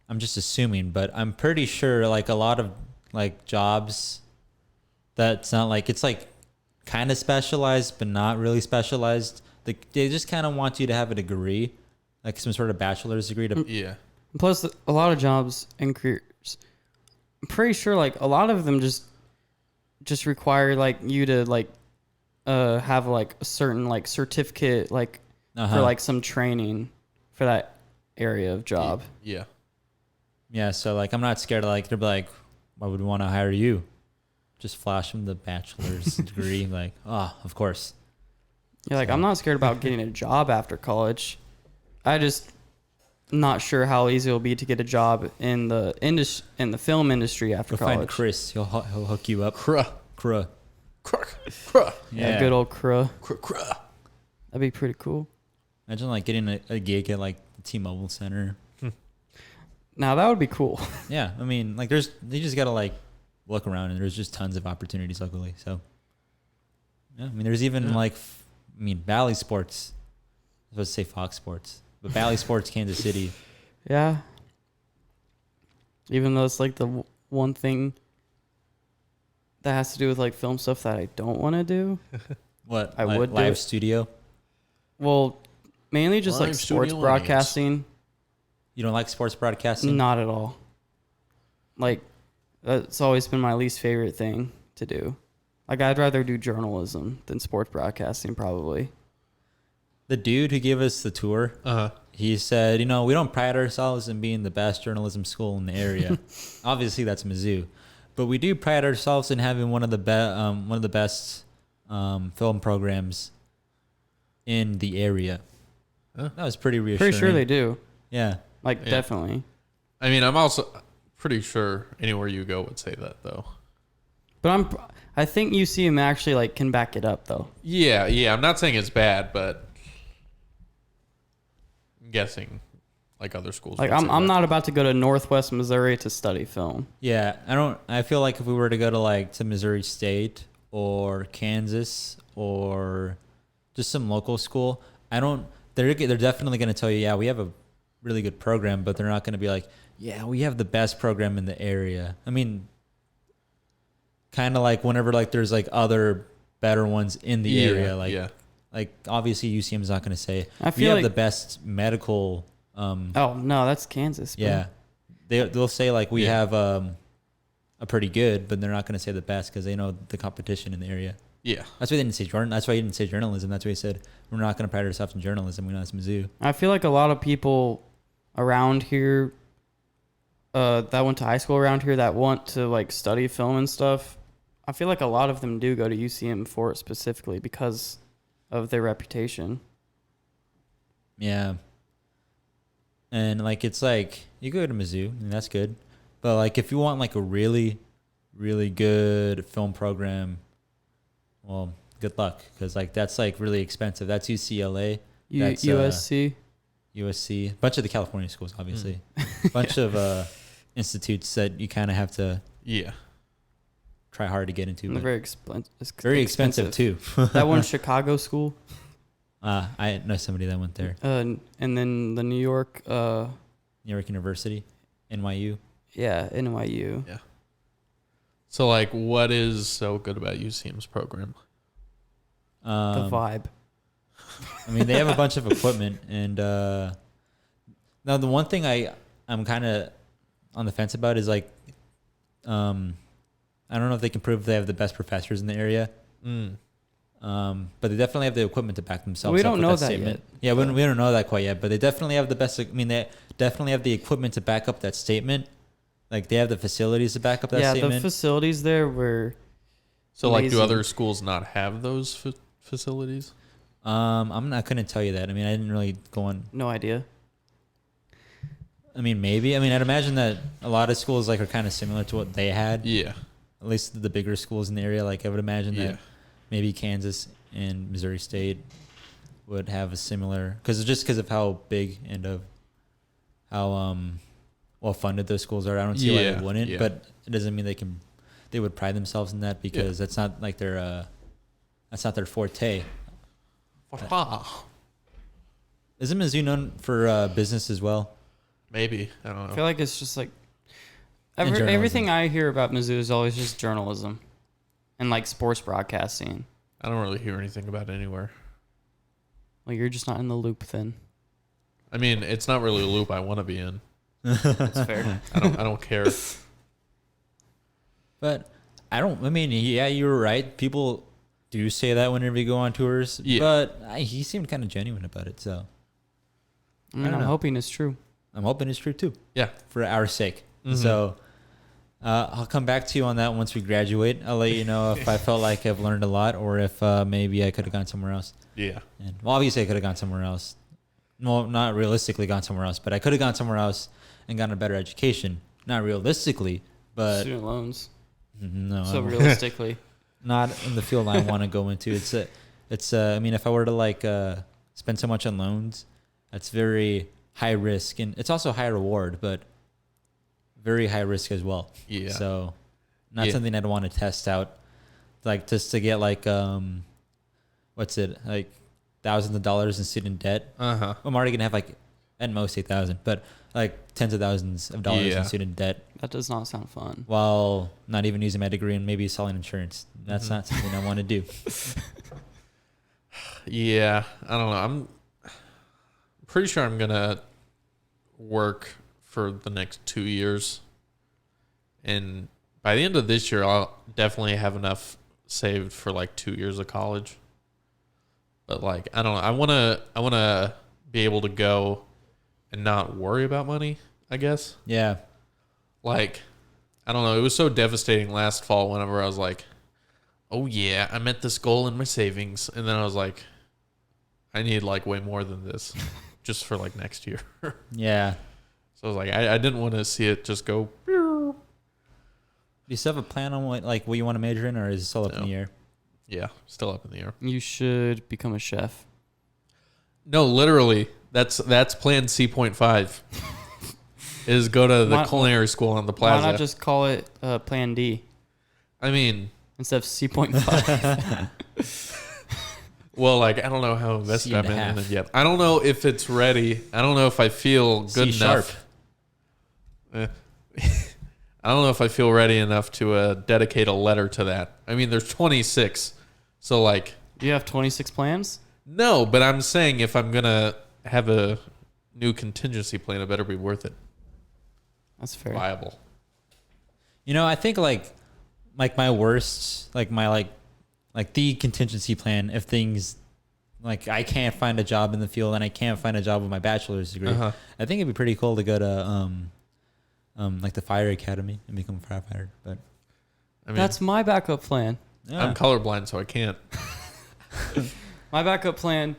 I'm just assuming, but I'm pretty sure like a lot of like jobs that's not like, it's like kind of specialized but not really specialized. They just kind of want you to have a degree, like some sort of bachelor's degree to Plus, a lot of jobs and careers, I'm pretty sure like a lot of them just require like you to like have like a certain like certificate like for like some training for that area of job. Yeah, so like I'm not scared of like they'll be like, why would we want to hire you? Just flash them the bachelor's degree, like, of course. Yeah, like I'm not scared about getting a job after college. I just not sure how easy it'll be to get a job in the film industry after college. Find Chris, he'll hook you up. Cruh. Yeah, good old Cruh. Cruh. That'd be pretty cool. Imagine like getting a gig at like the T-Mobile Center. Now that would be cool. Yeah, I mean, like you just gotta like look around, and there's just tons of opportunities locally. So, yeah, I mean, there's even Bally Sports. I was supposed to say Fox Sports, but Bally Sports, Kansas City. Yeah. Even though it's like the one thing that has to do with like film stuff that I don't want to do. What? I would do live it. Studio. Well, mainly just Live like sports studio broadcasting. You don't like sports broadcasting? Not at all. Like, that's always been my least favorite thing to do. Like, I'd rather do journalism than sports broadcasting, probably. The dude who gave us the tour, he said, we don't pride ourselves in being the best journalism school in the area. Obviously, that's Mizzou, but we do pride ourselves in having one of the best film programs in the area. That was pretty reassuring. Pretty sure they do. Yeah. Definitely. I mean, I'm also pretty sure anywhere you go would say that though. But I think UCM actually like can back it up though. Yeah. I'm not saying it's bad, but I'm guessing like other schools. Like I'm not about to go to Northwest Missouri to study film. Yeah, I feel like if we were to go to Missouri State or Kansas or just some local school, they're definitely going to tell you, yeah, we have a really good program, but they're not going to be like, yeah, we have the best program in the area. I mean, kind of like whenever like there's like other better ones in the area, like obviously UCM is not going to say we have the best medical. Oh no, that's Kansas. Bro. Yeah, they'll say like we have a pretty good, but they're not going to say the best because they know the competition in the area. Yeah, that's why they didn't say Jordan. That's why he didn't say journalism. That's why he said we're not going to pride ourselves in journalism. We know it's Mizzou. I feel like a lot of people around here that went to high school around here that want to like study film and stuff. I feel like a lot of them do go to UCM for it specifically because of their reputation. Yeah. And like it's like you go to Mizzou and that's good. But like if you want like a really, really good film program, well, good luck, because like that's like really expensive. That's UCLA, that's USC. USC, a bunch of the California schools, obviously, bunch of institutes that you kind of have to try hard to get into. And they're very expensive too. That one Chicago school. I know somebody that went there. And then the New York University, NYU. Yeah, NYU. Yeah. So like, what is so good about UCM's program? The vibe. I mean, they have a bunch of equipment, and now the one thing I'm kind of on the fence about is like, I don't know if they can prove they have the best professors in the area. But they definitely have the equipment to back themselves. We up don't with know that that statement. yet. Yeah, we don't know that quite yet, but they definitely have the best. I mean, they definitely have the equipment to back up that statement. Like they have the facilities to back up that statement. Yeah, the facilities there were. So like, do amazing. other schools not have those facilities? I couldn't tell you that. I mean, I didn't really go on. No idea. I mean, maybe. I mean, I'd imagine that a lot of schools like are kind of similar to what they had. Yeah. At least the bigger schools in the area. Like I would imagine that maybe Kansas and Missouri State would have a similar, because of how big and of how well funded those schools are. I don't see why they wouldn't, but it doesn't mean they would pride themselves in that, because that's not like that's not their forte. Isn't Mizzou known for business as well? Maybe, I don't know. I feel like it's just like journalism. everything I hear about Mizzou is always just journalism and like sports broadcasting. I don't really hear anything about it anywhere. Well, you're just not in the loop then. I mean, it's not really a loop I want to be in. That's fair. I don't care. But I mean, yeah, you were right. People do say that whenever you go on tours. Yeah. But he seemed kind of genuine about it, so I'm hoping it's true. I'm hoping it's true too. Yeah. For our sake. Mm-hmm. So I'll come back to you on that once we graduate. I'll let you know if I felt like I've learned a lot, or if maybe I could have gone somewhere else. Yeah. And well, obviously I could have gone somewhere else. Well, not realistically gone somewhere else, but I could have gone somewhere else and gotten a better education. Not realistically, but Student loans. no. So realistically, not in the field I want to go into. It's I mean, if I were to like spend so much on loans, that's very high risk, and it's also high reward, but very high risk as well. Yeah. So not something I'd want to test out, like just to get like what's it, like thousands of dollars in student debt. I'm already gonna have like at most 8,000, but like tens of thousands of dollars in student debt. that does not sound fun. While not even using my degree and maybe selling insurance. That's not something I want to do. Yeah, I don't know. I'm pretty sure I'm gonna work for the next 2 years, and by the end of this year, I'll definitely have enough saved for like 2 years of college. But like, I don't know. I wanna be able to go and not worry about money, I guess. Yeah. Like, I don't know. It was so devastating last fall whenever I was like, oh yeah, I met this goal in my savings. And then I was like, I need like way more than this just for like next year. Yeah. So I was like, I didn't want to see it just go. Do you still have a plan on what you want to major in, or is it still up in the air? Yeah, still up in the air. You should become a chef. No, literally, that's plan C.5 is go to the culinary school on the plaza. Why not just call it Plan D I mean, instead of C.5? well, like, I don't know how invested C I've and a been in half. it yet. I don't know if it's ready. I don't know if I feel good C sharp. enough. I don't know if I feel ready enough to dedicate a letter to that. I mean, there's 26. So, like... Do you have 26 plans? No, but I'm saying if I'm going to have a new contingency plan, it better be worth it. That's fair. Viable. You know, I think like my worst, like my like the contingency plan, if things like I can't find a job in the field and I can't find a job with my bachelor's degree, I think it'd be pretty cool to go to like the fire academy and become a firefighter. But I mean, that's my backup plan. yeah. I'm colorblind, so I can't. My backup plan,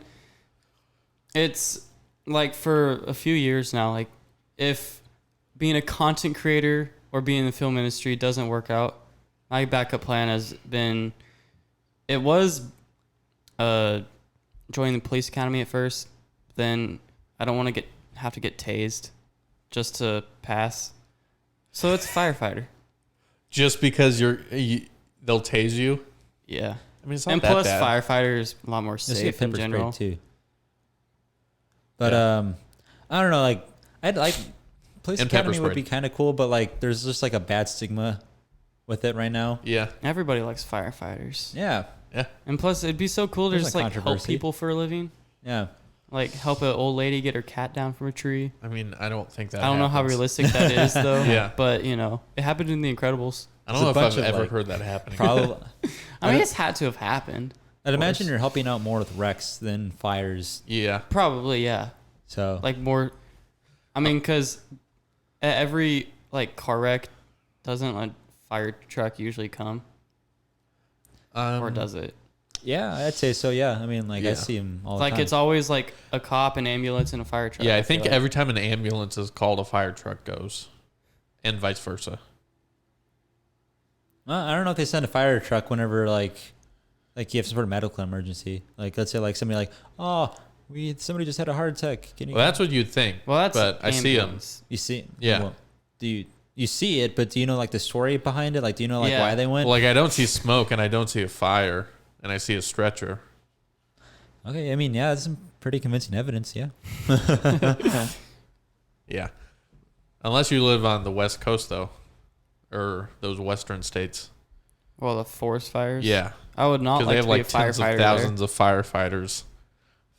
it's like for a few years now, like if being a content creator or being in the film industry doesn't work out, My backup plan has been, it was joining the police academy at first. Then I don't want to have to get tased just to pass. So it's firefighter. Just because they'll tase you. Yeah. I mean, it's not And that plus, bad. firefighter is a lot more Just get safe in pepper general. sprayed too. But I don't know. Like I'd like police And pepper academy would sprayed. be kind of cool, but like there's just like a bad stigma with it right now. Yeah. Everybody likes firefighters. Yeah, And plus, it'd be so cool to There's just a like help controversy. people for a living. yeah. Like help an old lady get her cat down from a tree. I mean, I don't think that I don't know how happens. realistic that is though. Yeah. But you know, it happened in The Incredibles. I don't There's know a if bunch I've of, ever like, heard that happening. Probably. I mean, it's had to have happened. I'd imagine course. you're helping out more with wrecks than fires. Yeah. Probably, yeah. So Like more. I mean, because every like car wreck, doesn't a fire truck usually come, or does it? yeah, I'd say so. Yeah, I mean, like I Yeah. see them all the Like time. it's always like a cop, an ambulance, and a fire truck. Yeah, I feel think like. every time an ambulance is called, a fire truck goes, and vice versa. Well, I don't know if they send a fire truck whenever like you have some sort of medical emergency. Like let's say like somebody like, oh, somebody just had a heart attack. Can you? Well, that's what you'd think. Well, that's but I see them. ambulance. You see? Yeah. Well, do you see it? But do you know like the story behind it? Like, do you know like Yeah. why they went? Well, like I don't see smoke and I don't see a fire and I see a stretcher. Okay, I mean, yeah, that's some pretty convincing evidence. Yeah. Yeah. Unless you live on the West Coast, though, or those Western states. Well, the forest fires. Yeah. I would not Because like they have to be a like tens of firefighter. thousands of firefighters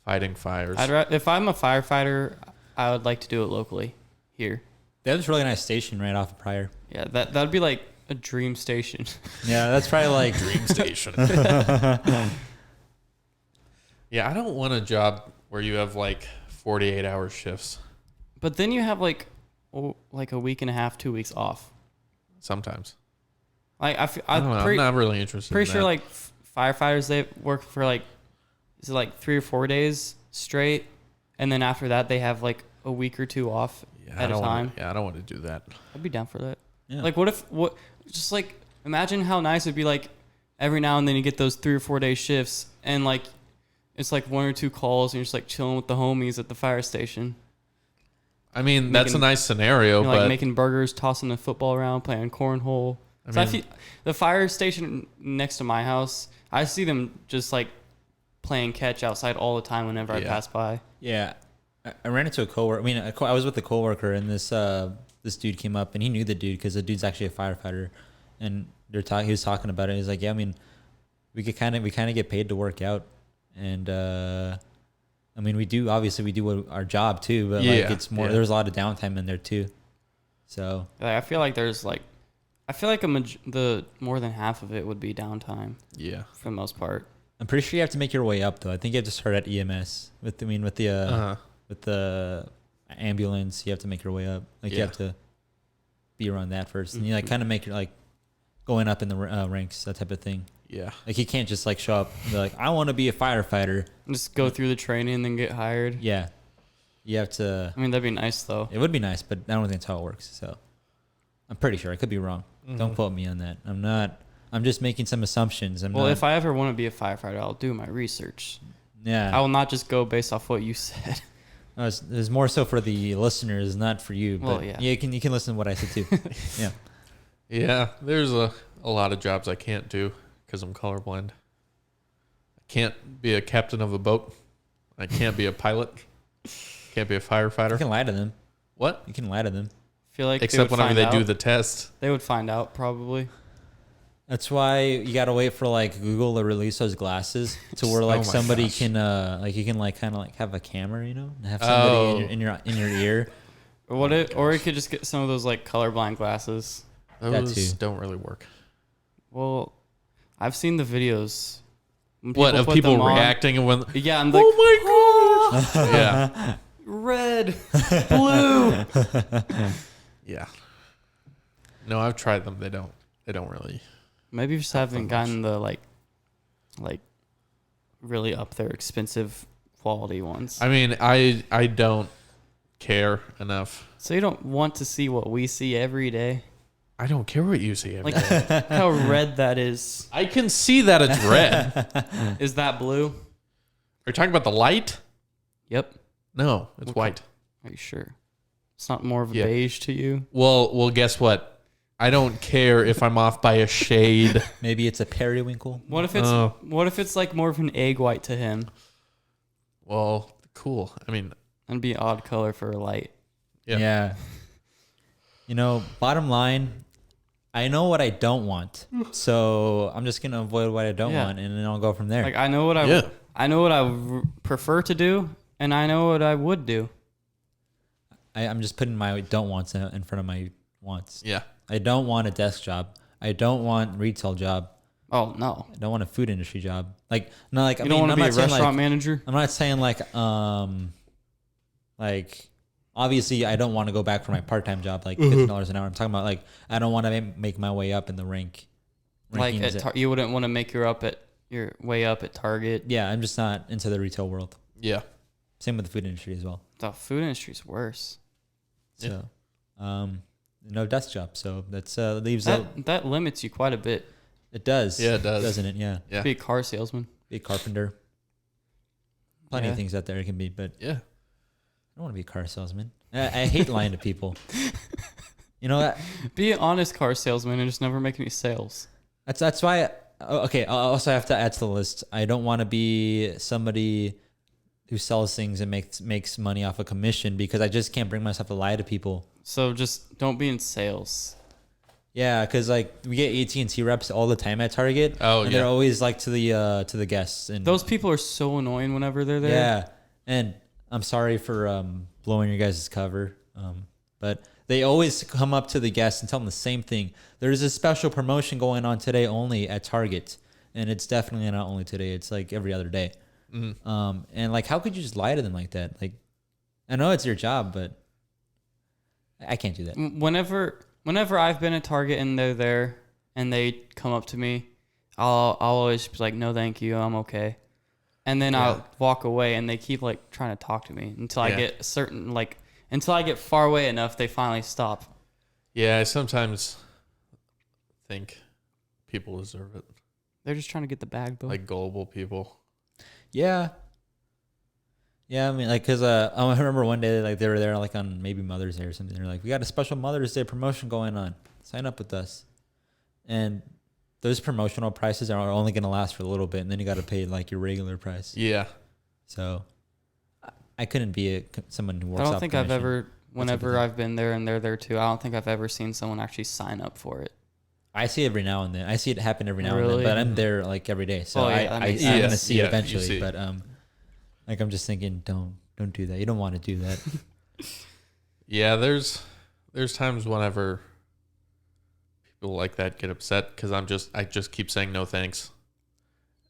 fighting fires. If I'm a firefighter, I would like to do it locally here. They have this really nice station right off of Pryor. Yeah, that'd be like a dream station. Yeah, that's probably like Dream station. Yeah, I don't want a job where you have like 48-hour shifts But then you have like a week and a half, 2 weeks off. sometimes. Like I don't know. I'm not really interested pretty in sure that. like firefighters, they work for like, is it like 3 or 4 days straight, and then after that they have like a week or two off at a time. I don't want to do that. I'd be down for that. yeah. Like just like imagine how nice it'd be like every now and then you get those 3 or 4 day shifts and like it's like 1 or 2 calls and you're just like chilling with the homies at the fire station. I mean, that's a nice scenario, You're but like making burgers, tossing the football around, playing cornhole. I I mean, feel, the fire station next to my house, I see them just like playing catch outside all the time whenever I Yeah. pass by. Yeah, I ran into a coworker. I mean, I was with a coworker, and this dude came up, and he knew the dude because the dude's actually a firefighter, and he was talking about it. He's like, yeah, I mean, we kind of get paid to work out, and I mean, we do our job too, but like Yeah, it's more. yeah. There's a lot of downtime in there too, so Like, I feel like the more than half of it would be downtime yeah. for the most part. I'm pretty sure you have to make your way up though. I think you have to start at EMS with the ambulance. You have to make your way up. Like you Yeah. have to be around that first, and you like kind of make your like going up in the ranks, that type of thing. Yeah. Like you can't just like show up and be like, I want to be a firefighter. Just go through the training and then get hired. Yeah, you have to. I mean, that'd be nice though. It would be nice, but I don't think that's how it works. So I'm pretty sure. I could be wrong. Don't quote me on that. I'm not. I'm just making some assumptions. If I ever want to be a firefighter, I'll do my research. yeah, I will not just go based off what you said. No, it's more so for the listeners, not for you. Well, But yeah. you can listen to what I said too. Yeah. Yeah, there's a lot of jobs I can't do because I'm colorblind. I can't be a captain of a boat. I can't be a pilot. Can't be a You firefighter. can lie to them. What? You can lie to them. I feel like Except whenever they do the test. they would find out probably. That's why you gotta wait for like Google to release those glasses to where like Oh my somebody gosh. can like you can like kind of like have a camera, you know, and have somebody in your ear. Or you could just get some of those like colorblind glasses. That Those too. don't really work. Well, I've seen the videos. When What, of put people them on. reacting and when... Yeah, I'm like, Oh my gosh! Yeah. red, blue. Yeah. No, I've tried them. They don't really... Maybe you just haven't gotten the like really up there expensive quality ones. I mean, I don't care enough. So you don't want to see what we see every day. I don't care what you see. Like how red that is. I can see that it's red. Is that blue? Are you talking about the light? Yep. No, it's white. Are you sure? It's not more of a beige to you? Well, guess what? I don't care if I'm off by a shade. Maybe it's a periwinkle. What if it's like more of an egg white to him? Well, cool. I mean, That'd be an odd color for a light. Yeah. You know, bottom line, I know what I don't want, so I'm just gonna avoid what I don't want, and then I'll go from there. Like I know what I prefer to do, and I know what I would do. I'm just putting my don't wants in front of my wants. Yeah. I don't want a desk job. I don't want a retail job. Oh no. I don't want a food industry job. Like no, like you don't want to be a restaurant manager. I'm not saying like obviously I don't want to go back for my part-time job like $50 an hour. I'm talking about like I don't want to make my way up in the rank. Like you wouldn't want to make your way up at Target. Yeah, I'm just not into the retail world. Yeah. Same with the food industry as well. The food industry's worse. So, no desk job. So that's leaves that limits you quite a bit. It does. Yeah, it does. Doesn't it? Yeah. Yeah. Be a car salesman. Be a carpenter. Plenty of things out there it can be, but yeah. I don't want to be a car salesman. I hate lying to people. You know that? Be an honest car salesman and just never make any sales. That's why. Okay. I also have to add to the list. I don't want to be somebody who sells things and makes money off a commission because I just can't bring myself to lie to people. So just don't be in sales. Yeah, because like we get AT&T reps all the time at Target. Oh, and they're always like to the guests, and those people are so annoying whenever they're there. Yeah, and I'm sorry for blowing your guys' cover, but they always come up to the guests and tell them the same thing. There's a special promotion going on today only at Target, and it's definitely not only today. It's like every other day. Mm-hmm. And like, how could you just lie to them like that? Like, I know it's your job, but I can't do that. Whenever I've been at Target and they're there and they come up to me, I'll always be like, no, thank you, I'm okay. And then I'll walk away and they keep like trying to talk to me until I get until I get far away enough, they finally stop. Yeah, I sometimes think people deserve it. They're just trying to get the bag, though. Like gullible people. Yeah. Yeah, I mean, like, because I remember one day, like, they were there, like, on maybe Mother's Day or something. They're like, we got a special Mother's Day promotion going on. Sign up with us. And those promotional prices are only going to last for a little bit, and then you got to pay, like, your regular price. Yeah. So I couldn't be someone who works I don't off think commission. I've ever, whenever I've been there and they're there too, I don't think I've ever seen someone actually sign up for it. I see it every now and then. I see it happen every now and then, but I'm there, like, every day. So I'm going to see it eventually. But, like, I'm just thinking, don't do that. You don't want to do that. Yeah, there's times whenever people like that get upset because I just keep saying no thanks,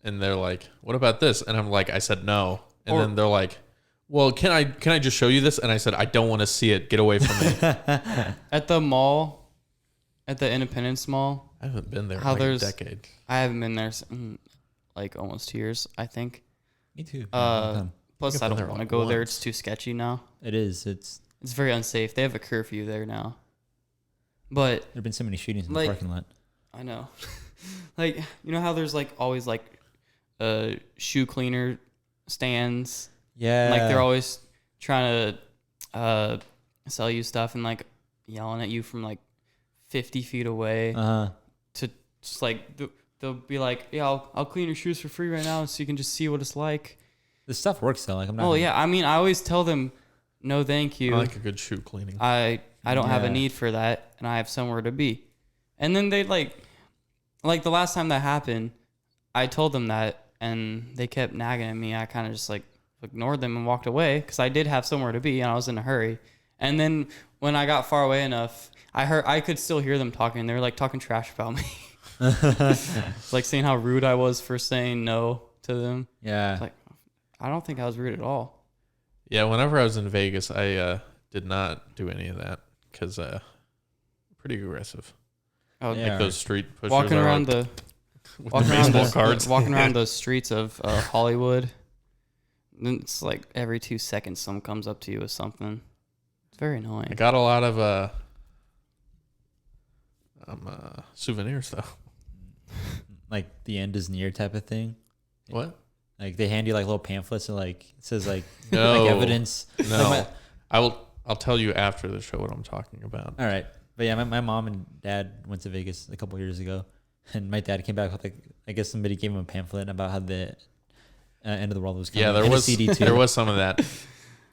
and they're like, "What about this?" And I'm like, "I said no," and then they're like, "Well, can I just show you this?" And I said, "I don't want to see it. Get away from me." At the mall, at the Independence Mall, I haven't been there in like a decade. I haven't been there in like almost 2 years, I think. Me too. Plus, I don't want to go there. It's too sketchy now. It is. It's very unsafe. They have a curfew there now. But there have been so many shootings in the parking lot. I know. Like, you know how there's like always like shoe cleaner stands? Yeah. Like they're always trying to sell you stuff and like yelling at you from like 50 feet away. To just like they'll be like, yeah, I'll clean your shoes for free right now so you can just see what it's like. The stuff works though. Like I'm not. Oh yeah, I mean, I always tell them, no, thank you. I like a good shoe cleaning. I don't have a need for that, and I have somewhere to be. And then they like the last time that happened, I told them that, and they kept nagging at me. I kind of just like ignored them and walked away because I did have somewhere to be, and I was in a hurry. And then when I got far away enough, I could still hear them talking. They were like talking trash about me, like saying how rude I was for saying no to them. Yeah. Like, I don't think I was rude at all. Yeah, whenever I was in Vegas, I did not do any of that because pretty aggressive. Oh, yeah. Like those street pushers walking around the streets of Hollywood. It's like every 2 seconds someone comes up to you with something. It's very annoying. I got a lot of souvenirs though. Like the end is near type of thing. What? Like they hand you like little pamphlets and like it says like No. like evidence. No, Like I'll tell you after the show what I'm talking about. all right, but yeah, my mom and dad went to Vegas a couple years ago, and my dad came back with like I guess somebody gave him a pamphlet about how the end of the world was coming. Yeah, there and a was CD too. there was some of that.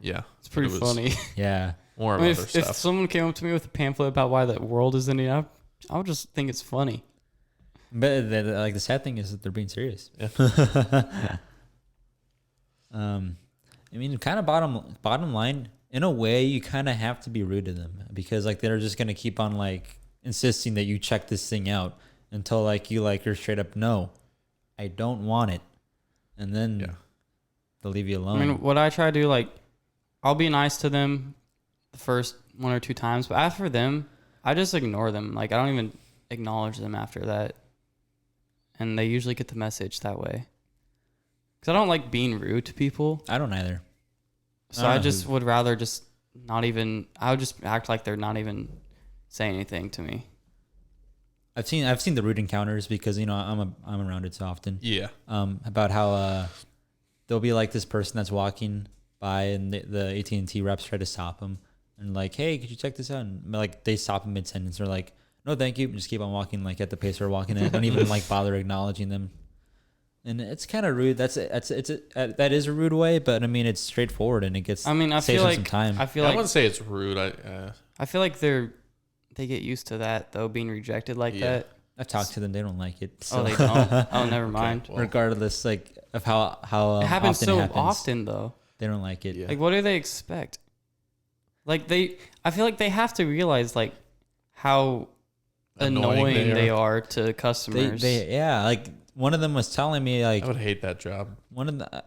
Yeah, It's pretty it was funny. Yeah, More I of mean, other if stuff. someone came up to me with a pamphlet about why the world is ending, I would just think it's funny. but like the sad thing is that they're being serious. Yeah. I mean, kind of bottom line, in a way, you kind of have to be rude to them because like they're just gonna keep on like insisting that you check this thing out until like you're straight up no, I don't want it, and then they'll leave you alone. I mean, what I try to do, like, I'll be nice to them the first 1 or 2 times, but after them, I just ignore them. Like, I don't even acknowledge them after that, and they usually get the message that way. Because I don't like being rude to people. I don't either. So I just would rather just not even. I would just act like they're not even saying anything to me. I've seen the rude encounters because I'm around it so often. Yeah. About how there'll be like this person that's walking by and the AT&T reps try to stop him and like, hey, could you check this out? And like they stop him mid sentence. They're like, no, thank you, and just keep on walking like at the pace they're walking at. Don't even like bother acknowledging them. And it's kind of rude. That is a rude way, but I mean it's straightforward and it gets. I mean, I saves feel them like some time. I feel I like wouldn't say it's rude. I feel like they get used to that though, being rejected like that. I've talked to them; they don't like it. So. Oh, they don't. Oh, never mind. well. Regardless, like of how It happens often so it happens, often though. they don't like it. Yeah. Like, what do they expect? Like I feel like they have to realize like how annoying they are to customers. Like one of them was telling me like I would hate that job.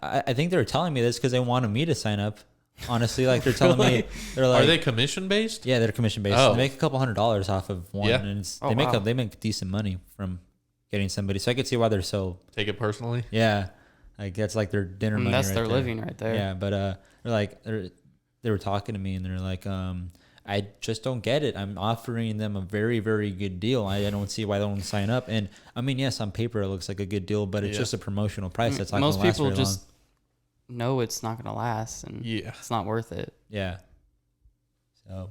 I think they were telling me this because they wanted me to sign up. Honestly, like they're telling me they're like, Are they commission based? yeah, they're commission based. Oh. They make a couple $100s off of one, Yeah. and Oh, they wow. make decent money from getting somebody. So I could see why they're so Take it personally. like that's like their dinner money. That's right their there. living right there. Yeah, but they're like they were talking to me and they're like, I just don't get it. I'm offering them a very, very good deal. I don't see why they don't sign up. And I mean, yes, on paper it looks like a good deal, but it's just a promotional price. That's not most going to last people very just long. know it's not going to last, and Yeah. it's not worth it. Yeah. So,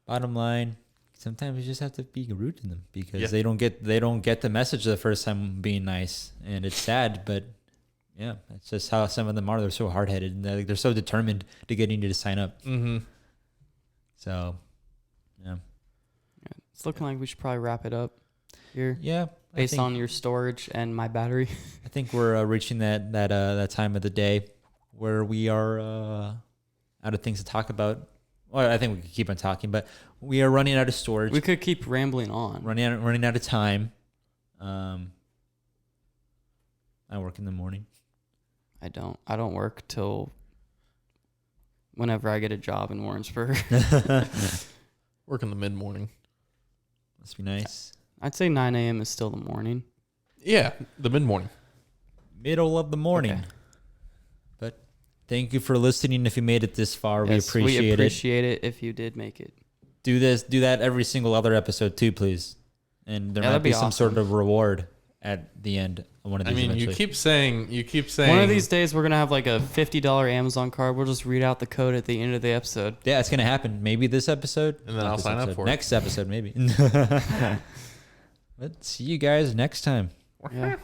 bottom line, sometimes you just have to be rude to them because they don't get the message the first time being nice, and it's sad, but yeah, that's just how some of them are. They're so hard headed and they're so determined to getting you to sign up. Mm-hmm. So, yeah, It's looking like we should probably wrap it up here yeah. based on your storage and my battery. I think we're reaching that time of the day where we are out of things to talk about. Well, I think we could keep on talking, but we are running out of storage. We could keep rambling on. running out of time. I work in the morning. I don't work till whenever I get a job in Warrensburg. Work in the mid morning. Must be nice. I'd say 9 a.m. is still the morning. Yeah, the mid morning. Middle of the morning. Okay. But thank you for listening. If you made it this far, Yes, we appreciate it. it if you did make it. Do that every single other episode too, please. And there might that'd be be some awesome. sort of reward at the end of one of I these. mean, eventually. you keep saying One of these days, we're gonna have like a $50 Amazon card. We'll just read out the code at the end of the episode. Yeah, it's gonna happen. Maybe this episode, And then not I'll this sign up episode. for it. Next episode, maybe. Let's see you guys next time. Yeah.